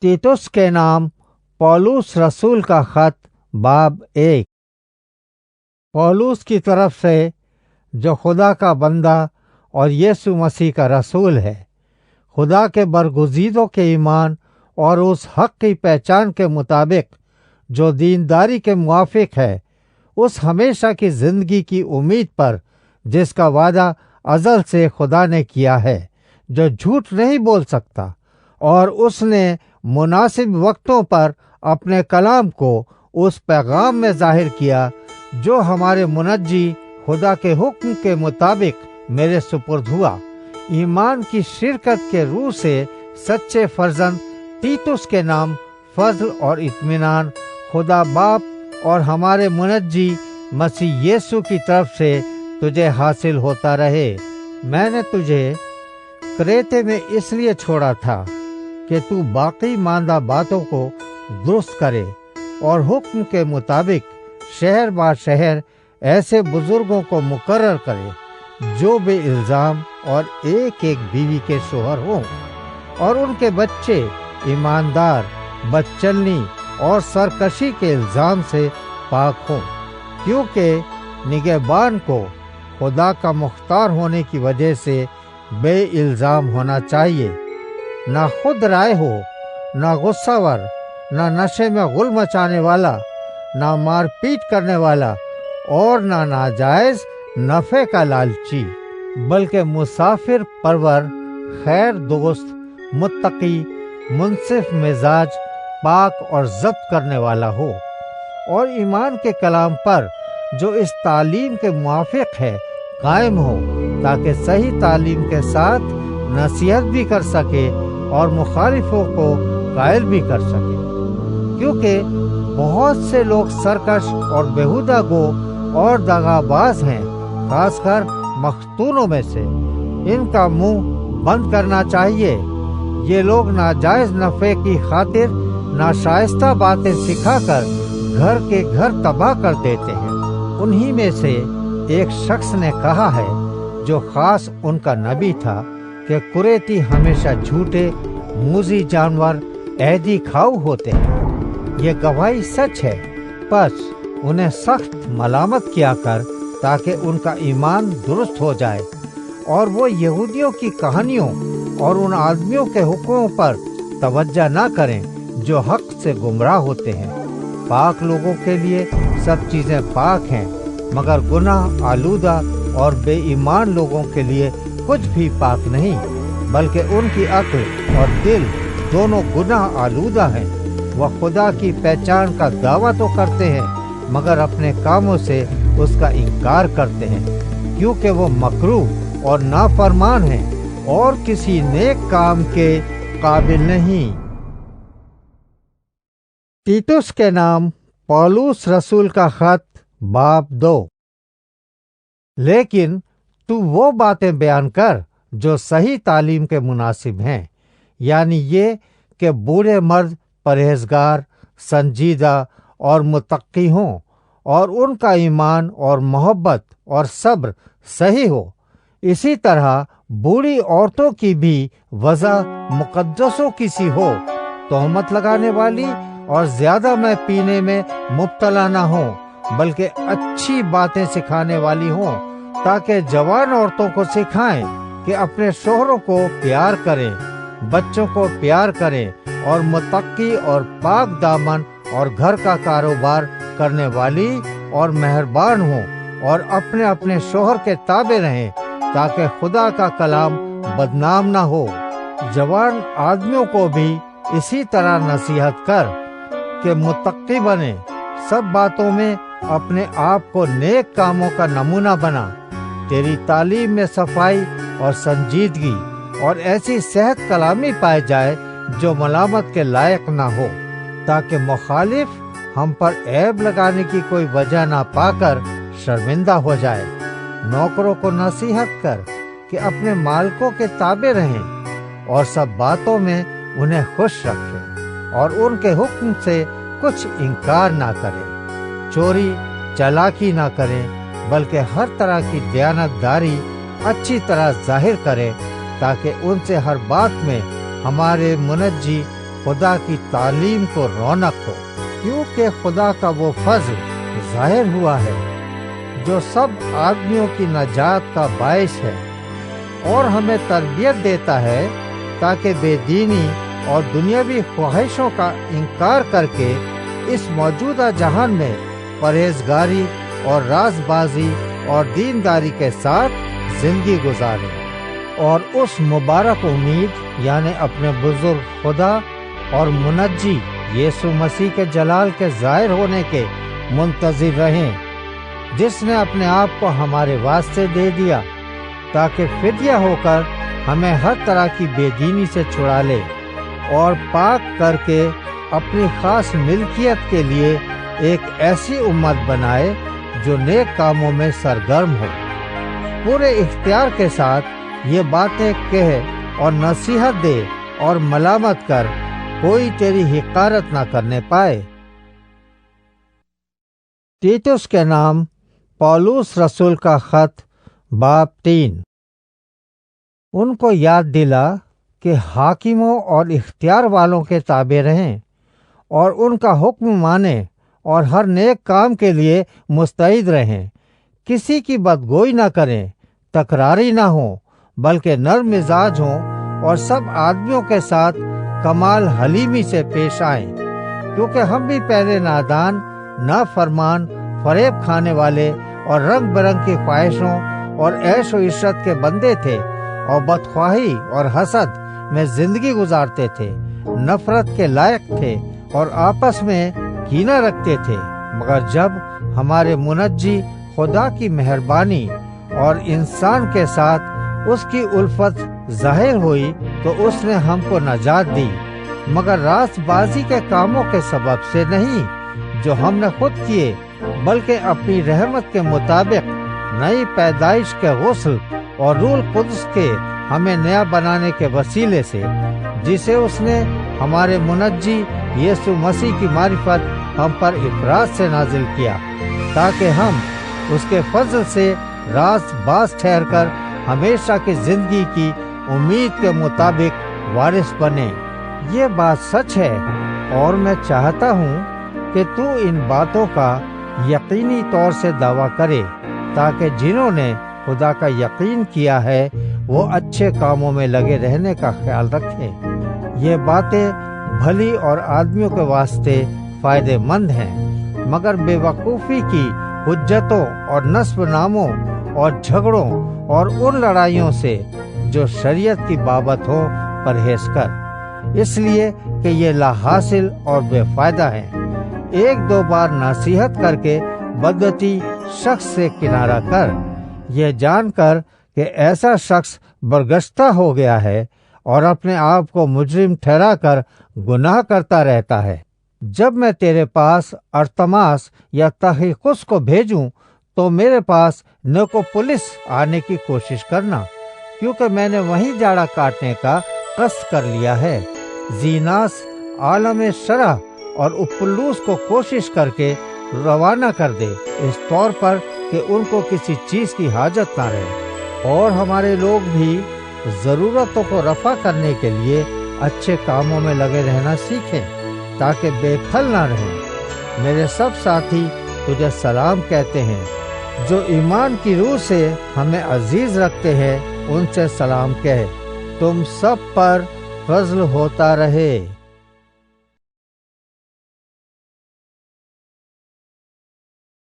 तीतुस के नाम पौलुस रसूल का खत बाब 1। पौलुस की तरफ से जो खुदा का बंदा और यीशु मसीह का रसूल है, खुदा के बरगुज़ीदों के ईमान और उस हक की पहचान के मुताबिक जो दीनदारी के मुआफिक है, उस हमेशा की ज़िंदगी की उम्मीद पर जिसका वादा अज़ल से खुदा ने किया है, जो झूठ नहीं बोल सकता, और उसने मुनासिब वक्तों पर अपने कलाम को उस पैगाम में ज़ाहिर किया जो हमारे मुनज्जी खुदा के हुक्म के मुताबिक मेरे सुपुर्द हुआ। ईमान की शिरकत के रूह से सच्चे फर्जंद तीतुस के नाम फज़ल और इत्मीनान खुदा बाप और हमारे मुनज्जी मसीह यीशु की तरफ से तुझे हासिल होता रहे। मैंने तुझे क्रेते में इसलिए छोड़ा था कि तू बाकी मांदा बातों को दुरुस्त करे और हुक्म के मुताबिक शहर बा शहर ऐसे बुजुर्गों को मुकर्रर करे जो बे इल्ज़ाम और एक एक बीवी के शोहर हों, और उनके बच्चे ईमानदार, बदचलनी और सरकशी के इल्ज़ाम से पाक हों, क्योंकि निगहबान को खुदा का मुख्तार होने की वजह से बे इल्ज़ाम होना चाहिए, ना खुद राय हो, ना गुस्सावर, ना नशे में गुल मचाने वाला, ना मारपीट करने वाला और ना नाजायज नफ़े का लालची, बल्कि मुसाफिर परवर, खैर दोस्त, मुत्तकी, मुनसिफ मिजाज, पाक और ज़ब्त करने वाला हो, और ईमान के कलाम पर जो इस तालीम के मुआफिक है कायम हो, ताकि सही तालीम के साथ नसीहत भी कर सके और मुखालिफों को कायल भी कर सके। क्योंकि बहुत से लोग सरकश और बेहुदा गो और दगाबाज हैं, खासकर मख्तूनों में से। इनका मुंह बंद करना चाहिए। ये लोग नाजायज नफ़े की खातिर नाशाइस्ता बातें सिखाकर घर के घर तबाह कर देते हैं। उन्हीं में से एक शख्स ने कहा है, जो खास उनका नबी था, कि कुरैती हमेशा झूठे, मूजी जानवर, ऐदी खाऊ होते हैं। ये गवाही सच है, बस उन्हें सख्त मलामत किया कर, ताकि उनका ईमान दुरुस्त हो जाए और वो यहूदियों की कहानियों और उन आदमियों के हुक्मों पर तवज्जो न करें जो हक से गुमराह होते हैं। पाक लोगों के लिए सब चीज़ें पाक हैं, मगर गुनाह आलूदा और बेईमान लोगों के लिए कुछ भी पाक नहीं, बल्कि उनकी अक्ल और दिल दोनों गुनाह आलूदा हैं। वह खुदा की पहचान का दावा तो करते हैं, मगर अपने कामों से उसका इनकार करते हैं, क्योंकि वो मकरूह और नाफरमान हैं और किसी नेक काम के काबिल नहीं। तीतुस के नाम पौलुस रसूल का खत बाब 2। लेकिन तू वो बातें बयान कर जो सही तालीम के मुनासिब हैं, यानी ये कि बूढ़े मर्द परहेजगार, संजीदा और मुत्तकी हों, और उनका ईमान और मोहब्बत और सब्र सही हो। इसी तरह बूढ़ी औरतों की भी वजह मुकद्दसों की सी हो, तोहमत लगाने वाली और ज्यादा में पीने में मुब्तला न हो, बल्कि अच्छी बातें सिखाने वाली हों, ताकि जवान औरतों को सिखाएं कि अपने शोहरों को प्यार करें, बच्चों को प्यार करें और मुत्तकी और पाक दामन और घर का कारोबार करने वाली और मेहरबान हों, और अपने अपने शोहर के ताबे रहें, ताकि खुदा का कलाम बदनाम ना हो। जवान आदमियों को भी इसी तरह नसीहत कर कि मुत्तकी बने, सब बातों में अपने आप को नेक कामों का नमूना बना। तेरी तालीम में सफाई और संजीदगी और ऐसी सेहत कलामी पाई जाए जो मलामत के लायक ना हो, ताकि मुखालिफ हम पर ऐब लगाने की कोई वजह ना पाकर शर्मिंदा हो जाए। नौकरों को नसीहत कर कि अपने मालिकों के ताबे रहें और सब बातों में उन्हें खुश रखें और उनके हुक्म से कुछ इनकार ना करें। चोरी चालाकी ना करें, बल्कि हर तरह की दयानतदारी अच्छी तरह जाहिर करें, ताकि उनसे हर बात में हमारे मुनज्जी خدا کی تعلیم کو رونق ہو، کیونکہ خدا کا وہ فضل ظاہر ہوا ہے جو سب آدمیوں کی نجات کا باعث ہے، اور ہمیں تربیت دیتا ہے تاکہ بے دینی اور دنیاوی خواہشوں کا انکار کر کے اس موجودہ جہان میں پرہیزگاری اور راز بازی اور دینداری کے ساتھ زندگی گزاریں، اور اس مبارک امید یعنی اپنے بزرگ خدا اور منجی یسوع مسیح کے جلال کے ظاہر ہونے کے منتظر رہیں، جس نے اپنے آپ کو ہمارے واسطے دے دیا تاکہ فدیہ ہو کر ہمیں ہر طرح کی بے دینی سے چھڑا لے اور پاک کر کے اپنی خاص ملکیت کے لیے ایک ایسی امت بنائے جو نیک کاموں میں سرگرم ہو، پورے اختیار کے ساتھ یہ باتیں کہے اور نصیحت دے اور ملامت کر کوئی تیری حقارت نہ کرنے پائے۔ تیتس کے نام پولس رسول کا خط باب 3۔ ان کو یاد دلا کہ حاکموں اور اختیار والوں کے تابع رہیں اور ان کا حکم مانیں اور ہر نیک کام کے لیے مستعد رہیں، کسی کی بدگوئی نہ کریں، تکراری نہ ہوں، بلکہ نرم مزاج ہوں اور سب آدمیوں کے ساتھ کمال حلیمی سے پیش آئیں، کیونکہ ہم بھی پہلے نادان، نافرمان، فریب کھانے والے اور رنگ برنگ کی خواہشوں اور عیش و عشرت کے بندے تھے، اور بدخواہی اور حسد میں زندگی گزارتے تھے، نفرت کے لائق تھے اور آپس میں کینہ رکھتے تھے۔ مگر جب ہمارے منجی خدا کی مہربانی اور انسان کے ساتھ اس کی الفت ظاہر ہوئی تو اس نے ہم کو نجات دی، مگر راست بازی کے کاموں کے سبب سے نہیں جو ہم نے خود کیے، بلکہ اپنی رحمت کے مطابق نئی پیدائش کے غسل اور روح القدس کے ہمیں نیا بنانے کے وسیلے سے، جسے اس نے ہمارے منجی یسوع مسیح کی معرفت ہم پر افراط سے نازل کیا، تاکہ ہم اس کے فضل سے راست باز ٹھہر کر ہمیشہ کی زندگی کی امید کے مطابق وارث بنے۔ یہ بات سچ ہے، اور میں چاہتا ہوں کہ تو ان باتوں کا یقینی طور سے دعویٰ کرے، تاکہ جنہوں نے خدا کا یقین کیا ہے وہ اچھے کاموں میں لگے رہنے کا خیال رکھیں۔ یہ باتیں بھلی اور آدمیوں کے واسطے فائدہ مند ہیں، مگر بے وقوفی کی حجتوں اور نسب ناموں اور جھگڑوں اور ان لڑائیوں سے جو شریعت کی بابت ہو پرہیز کر، اس لیے کہ یہ لا حاصل اور بے فائدہ ہیں۔ ایک دو بار نصیحت کر کے بدعتی شخص سے کنارہ کر، یہ جان کر کہ ایسا شخص برگشتہ ہو گیا ہے اور اپنے آپ کو مجرم ٹھہرا کر گناہ کرتا رہتا ہے۔ جب میں تیرے پاس ارتماس یا تخیکس کو بھیجوں تو میرے پاس نیکوپولس آنے کی کوشش کرنا، کیونکہ میں نے وہیں جاڑا کاٹنے کا قصد کر لیا ہے۔ زیناس عالم شرح اور اپلوس کو کوشش کر کے روانہ کر دے، اس طور پر کہ ان کو کسی چیز کی حاجت نہ رہے، اور ہمارے لوگ بھی ضرورتوں کو رفع کرنے کے لیے اچھے کاموں میں لگے رہنا سیکھیں، تاکہ بے پھل نہ رہیں۔ میرے سب ساتھی تجھے سلام کہتے ہیں، جو ایمان کی روح سے ہمیں عزیز رکھتے ہیں ان سے سلام کہے۔ تم سب پر فضل ہوتا رہے۔